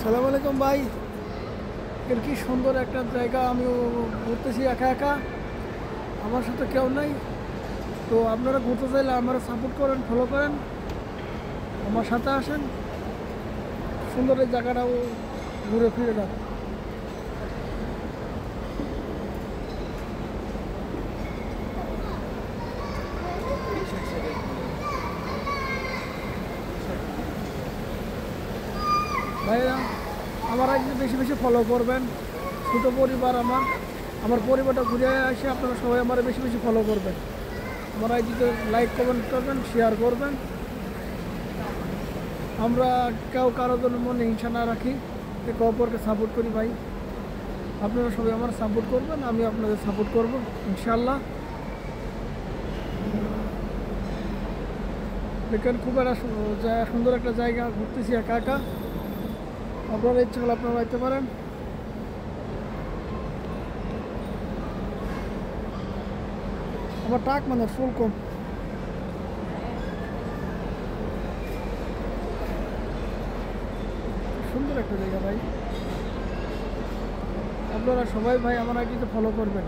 সালাম আলাইকুম ভাই। এর কি সুন্দর একটা জায়গা, আমিও ঘুরতেছি একা একা, আমার সাথে কেউ নাই। তো আপনারা ঘুরতে চাইলে আমার সাপোর্ট করেন, ফলো করেন, আমার সাথে আসেন, সুন্দর এই জায়গাটাও ঘুরে ফিরে যান। ভাইয়া আমার আজকে বেশি বেশি ফলো করবেন, ছোটো পরিবার আমার পরিবারটা ঘুরে আসে, আপনারা সবাই আমার বেশি বেশি ফলো করবেন, আমার আইডিতে লাইক কমেন্ট করবেন, শেয়ার করবেন। আমরা কেউ কারোর জন্য মনে হিংসা না রাখি, একে অপরকে সাপোর্ট করি ভাই। আপনারা সবাই আমার সাপোর্ট করবেন, আমি আপনাদের সাপোর্ট করব ইনশাল্লাহ। দেখেন খুব একটা সুন্দর একটা জায়গা, ঘুরতেছি একা একা, আপনারা ইচ্ছে করলে আপনারা যাইতে পারেন। আমার টাক মানে ফুল কম। সুন্দর একটা জায়গা ভাই, আপনারা সবাই ভাই আমার আইডিতে ফলো করবেন।